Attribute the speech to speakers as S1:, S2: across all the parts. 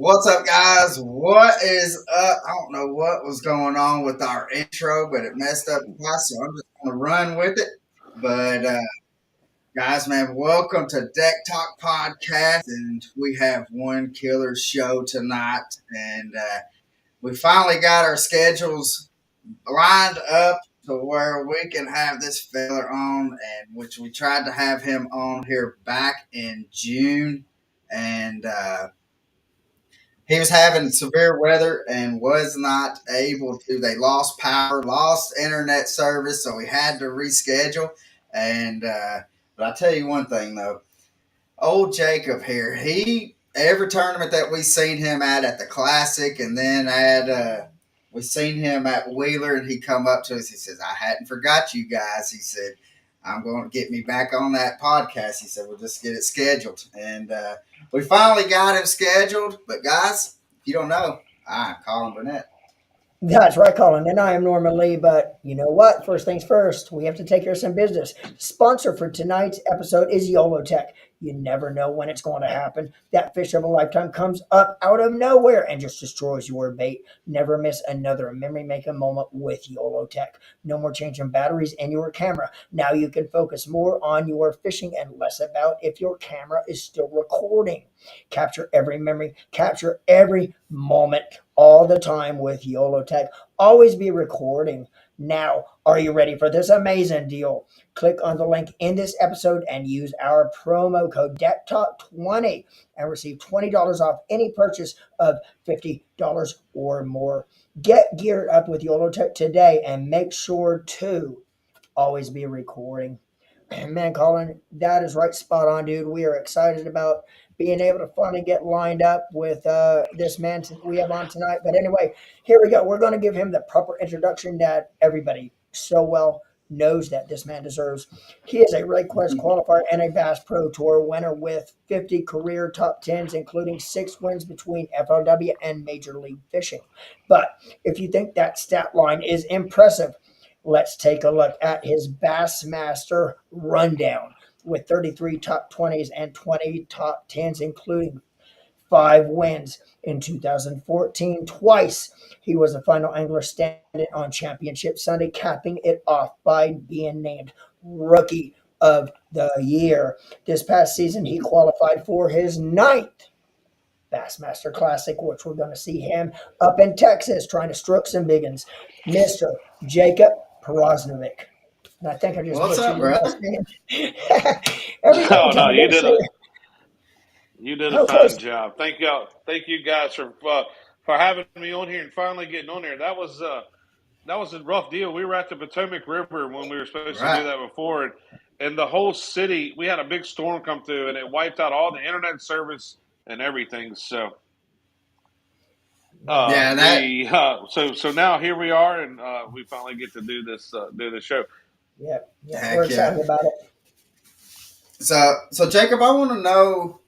S1: What's up, guys? What is up? I don't know what was going on with our intro, but it messed up twice, so I'm just going to run with it. But, guys, man, welcome to Deck Talk Podcast. And we have one killer show tonight. And we finally got our schedules lined up to where we can have this fella on, and which we tried to have him on here back in June. And, he was having severe weather and was not able to. They lost power, lost internet service, so we had to reschedule. And but I tell you one thing though, old Jacob here, he every tournament that we seen him at the Classic, and then at we seen him at Wheeler, and he come up to us. He says, "I hadn't forgot you guys." He said, "I'm going to get me back on that podcast." He said, "We'll just get it scheduled," and we finally got him scheduled. But guys, if you don't know, I'm Colin Burnett.
S2: That's right, Colin. And I am Norman Lee. But you know what? First things first, we have to take care of some business. Sponsor for tonight's episode is YOLO Tech. You never know when it's going to happen. That fish of a lifetime comes up out of nowhere and just destroys your bait. Never miss another memory making moment with YOLO Tech. No more changing batteries in your camera. Now you can focus more on your fishing and less about if your camera is still recording. Capture every memory, capture every moment all the time with YOLO Tech. Always be recording. Now, are you ready for this amazing deal? Click on the link in this episode and use our promo code DeckTalk20 and receive $20 off any purchase of $50 or more. Get geared up with YOLO Tech today and make sure to always be recording. Man, Colin, that is right spot on, dude. We are excited about being able to finally get lined up with this man we have on tonight. But anyway, here we go. We're going to give him the proper introduction that everybody so well knows that this man deserves. He is a RayQuest qualifier and a Bass Pro Tour winner with 50 career top 10s, including 6 wins between FLW and Major League Fishing. But if you think that stat line is impressive, let's take a look at his Bassmaster rundown with 33 top 20s and 20 top 10s, including 5 wins in 2014. Twice he was the final angler standing on Championship Sunday, capping it off by being named Rookie of the Year. This past season, he qualified for his 9th Bassmaster Classic, which we're going to see him up in Texas trying to stroke some biggins. Mr. Jacob Powroznik. And I think I just
S1: What's up,
S2: butchered your last
S1: brother?
S2: name. Every
S3: Oh no,
S2: time I say it.
S3: you did a
S2: Okay.
S3: fine job. Thank y'all. Thank you guys for having me on here and finally getting on here. That was a rough deal. We were at the Potomac River when we were supposed to
S1: Right.
S3: do that before, and the whole city. We had a big storm come through, and it wiped out all the internet service and everything. So
S1: Yeah, that.
S3: we so now here we are, and we finally get to do this show.
S2: Yeah, yeah, we're
S1: Heck yeah.
S2: excited about it.
S1: So Jacob, I want to know,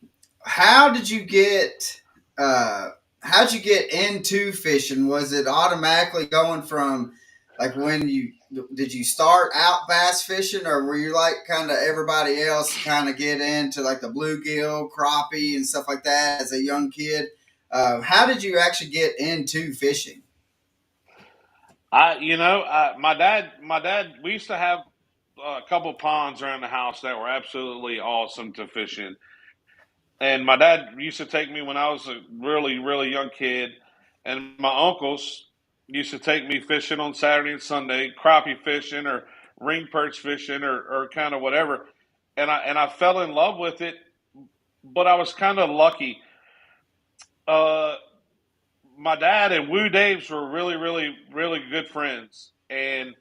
S1: how did you get uh how'd you get into fishing? Was it automatically going from, like, when you did you start out bass fishing, or were you like kind of everybody else, kind of get into like the bluegill, crappie, and stuff like that as a young kid? How did you actually get into fishing?
S3: My dad, we used to have a couple ponds around the house that were absolutely awesome to fish in. And my dad used to take me when I was a really, really young kid, and my uncles used to take me fishing on Saturday and Sunday, crappie fishing or ring perch fishing or kind of whatever. And I fell in love with it, but I was kind of lucky. Uh, my dad and Woo Daves were really, really, really good friends, and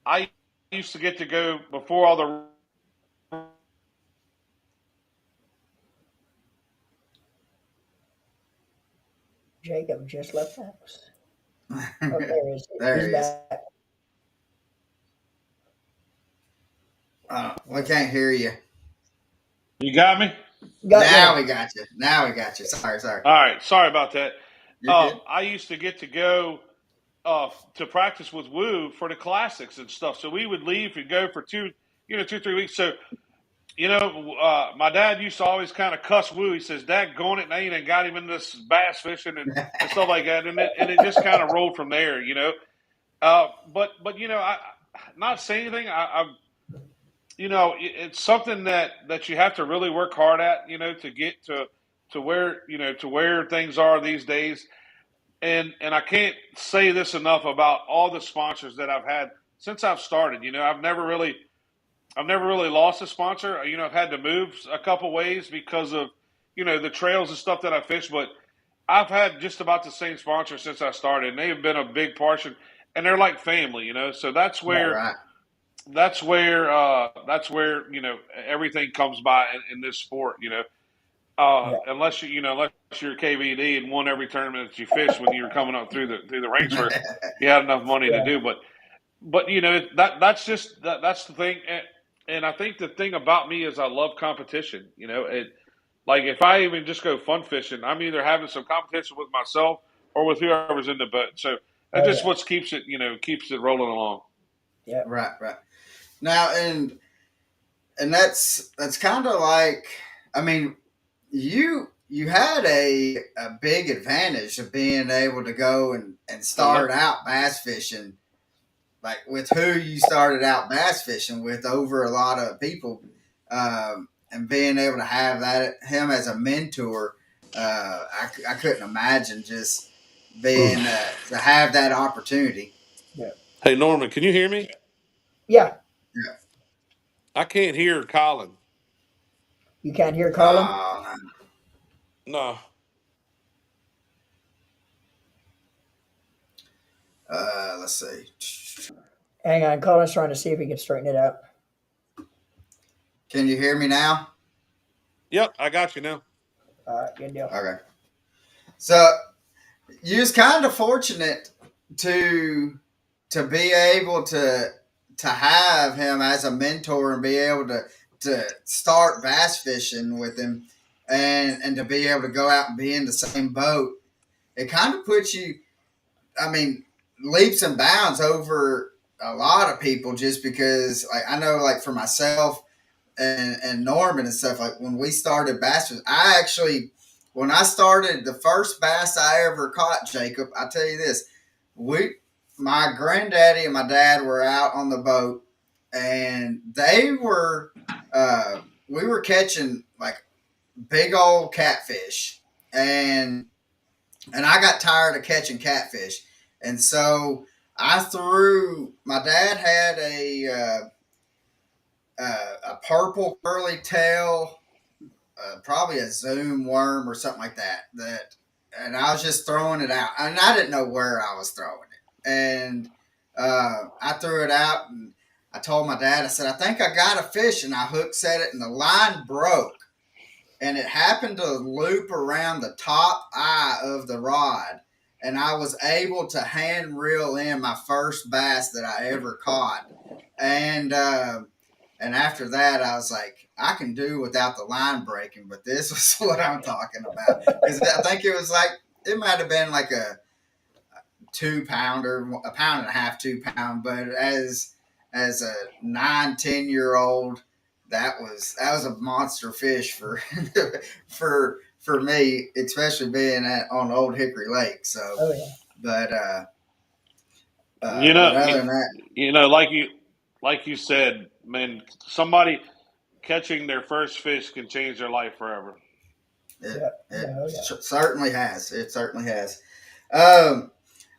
S3: I used to get to go before all the
S2: Jacob just left the house. Oh, there he is.
S1: There
S2: He's
S1: he is.
S2: back.
S1: We can't hear you.
S3: You got me?
S2: Got
S1: Now
S2: you.
S1: we got you. Now we got you. Sorry, sorry.
S3: All right, sorry about that.
S1: You're good.
S3: I used to get to go to practice with Woo for the classics and stuff. So we would leave and go for 2, 3 weeks. So My dad used to always kind of cuss Woo. He says, "Dad, going it, and I ain't got him in this bass fishing and stuff like that." And it just kind of rolled from there. But I not saying anything. It's something that you have to really work hard at. To get to where to where things are these days. And I can't say this enough about all the sponsors that I've had since I've started. I've never really lost a sponsor. I've had to move a couple ways because of the trails and stuff that I fish, but I've had just about the same sponsor since I started, and they have been a big portion, and they're like family. So that's
S2: Yeah.
S3: where
S1: Right.
S3: everything comes by in this sport.
S2: Yeah.
S3: Unless you're KVD and won every tournament that you fished when you were coming up through the ranks where you had enough money to
S2: Yeah.
S3: do. But that's the thing, and I think the thing about me is I love competition. Like if I even just go fun fishing, I'm either having some competition with myself or with whoever's in the boat. So that's
S2: Oh
S3: just
S2: yeah.
S3: what keeps it rolling along.
S2: Yeah.
S1: Right. Right. Now, and that's kind of like, I mean, you had a big advantage of being able to go and
S3: Yep.
S1: start out bass fishing, like with who you started out bass fishing with over a lot of people, and being able to have that him as a mentor. I couldn't imagine just being to have that opportunity.
S2: Yeah.
S3: Hey Norman, can you hear me?
S2: Yeah.
S1: Yeah.
S3: I can't hear Colin.
S2: You can't hear Colin?
S1: Uh,
S3: No.
S1: let's see.
S2: Hang on. Colin's trying to see if he can straighten it out.
S1: Can you hear me now?
S3: Yep, I got you now.
S2: All right. Good deal.
S1: Okay. So you was kind of fortunate to be able to have him as a mentor and be able to start bass fishing with him and to be able to go out and be in the same boat. It kind of puts you, I mean, leaps and bounds over a lot of people just because, like, I know, like, for myself and Norman and stuff, like, when we started bass fishing, when I started the first bass I ever caught, Jacob, I tell you this, we, my granddaddy and my dad were out on the boat and we were catching like big old catfish, and I got tired of catching catfish, and so I threw. My dad had a purple curly tail, probably a Zoom worm or something like that. And I was just throwing it out, and I didn't know where I was throwing it, and I threw it out, and I told my dad, I said, I think I got a fish, and I hook set it, and the line broke, and it happened to loop around the top eye of the rod, and I was able to hand reel in my first bass that I ever caught, and after that, I was like, I can do without the line breaking, but this was what I'm talking about. Because I think it was like, it might have been like a 2 pounder, a pound and a half, 2 pound. But as a 9, 10 year old, that was a monster fish for for me, especially being on Old Hickory Lake. So,
S2: Oh yeah.
S1: but
S3: You
S1: but
S3: know,
S1: other
S3: you,
S1: than that,
S3: you know, like you said, man, somebody catching their first fish can change their life forever.
S1: it
S2: Yeah.
S1: it
S2: Oh yeah.
S1: certainly has. It certainly has. Um,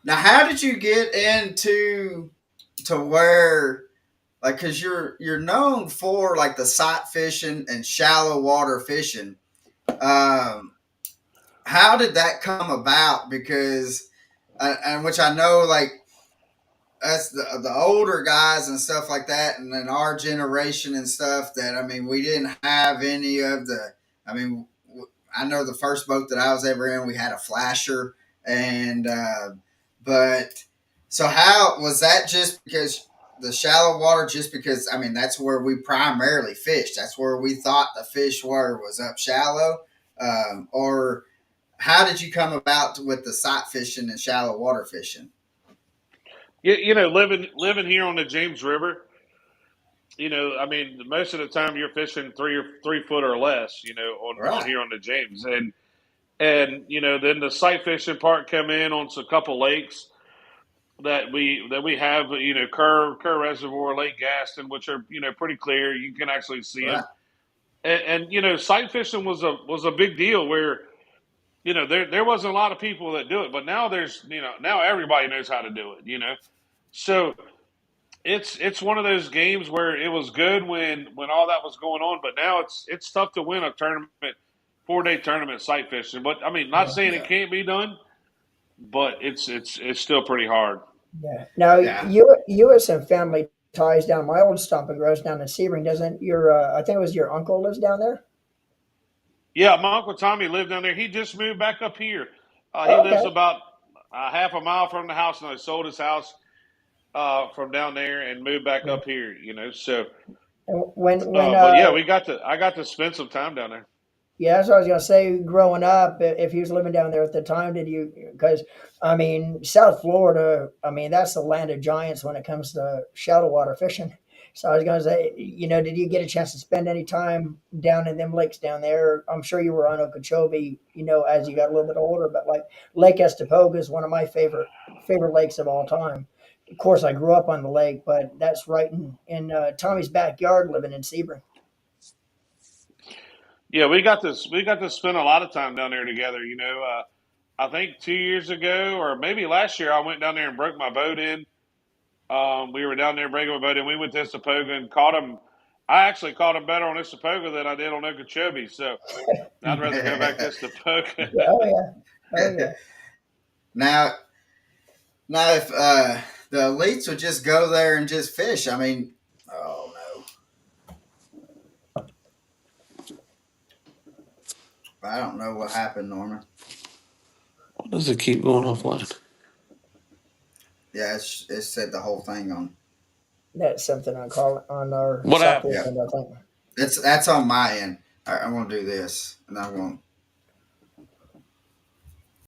S1: Now, how did you get into to where, like, because you're known for like the sight fishing and shallow water fishing? Um, how did that come about? Because, and which I know, like, us the older guys and stuff like that, and then our generation and stuff. That, I mean, we didn't have any of the. I mean, I know the first boat that I was ever in, we had a flasher, and but so how was that? Just because the shallow water? Just because, I mean, that's where we primarily fished. That's where we thought the fish were, was up shallow, or how did you come about with the sight fishing and shallow water fishing?
S3: Living here on the James River, I mean, most of the time you're fishing 3 foot or less, on
S1: Right.
S3: here on the James, and then the sight fishing part come in on a couple lakes that we have, Kerr Reservoir, Lake Gaston, which are pretty clear. You can actually see
S1: Right.
S3: them, and sight fishing was a big deal where there wasn't a lot of people that do it, but now there's now everybody knows how to do it. So it's one of those games where it was good when all that was going on, but now it's tough to win a tournament, 4-day tournament sight fishing. But I mean, not
S2: Yeah.
S3: saying it
S1: Yeah.
S3: can't be done, but it's still pretty hard.
S2: Yeah. Now
S1: Yeah.
S2: you have some family ties down my old stomping grounds down in Sebring, doesn't your? I think it was your uncle lives down there.
S3: Yeah, my uncle Tommy lived down there. He just moved back up here. He
S2: Oh,
S3: lives
S2: okay.
S3: about half a mile from the house, and I sold his house from down there and moved back
S2: Yeah.
S3: up here. So
S2: And when
S3: but yeah, I got to spend some time down there.
S2: yeah, that's what I was gonna say. Growing up, if you was living down there at the time, did you? Because I mean, South Florida, I mean, that's the land of giants when it comes to shallow water fishing. So I was gonna say, did you get a chance to spend any time down in them lakes down there? I'm sure you were on Okeechobee, as you got a little bit older, but like Lake Estepoga is one of my favorite lakes of all time. Of course, I grew up on the lake, but that's right in Tommy's backyard, living in Sebring.
S3: Yeah, we got to spend a lot of time down there together. I think 2 years ago, or maybe last year, I went down there and broke my boat in. We were down there breaking my boat in. We went to Issapoga and caught him. I actually caught him better on Issapoga than I did on Okeechobee. So I'd rather go back to Issapoga.
S2: Yeah, oh yeah, oh yeah.
S1: now, now, if the elites would just go there and just fish, I mean, oh no, I don't know what happened, Norman.
S4: Why does it keep going offline?
S1: Yeah, it said the whole thing on.
S2: That's something on our
S4: What
S2: software
S4: happened?
S1: Yeah,
S2: end, I think.
S1: that's on my end. All right, I'm gonna do this, and I'm going.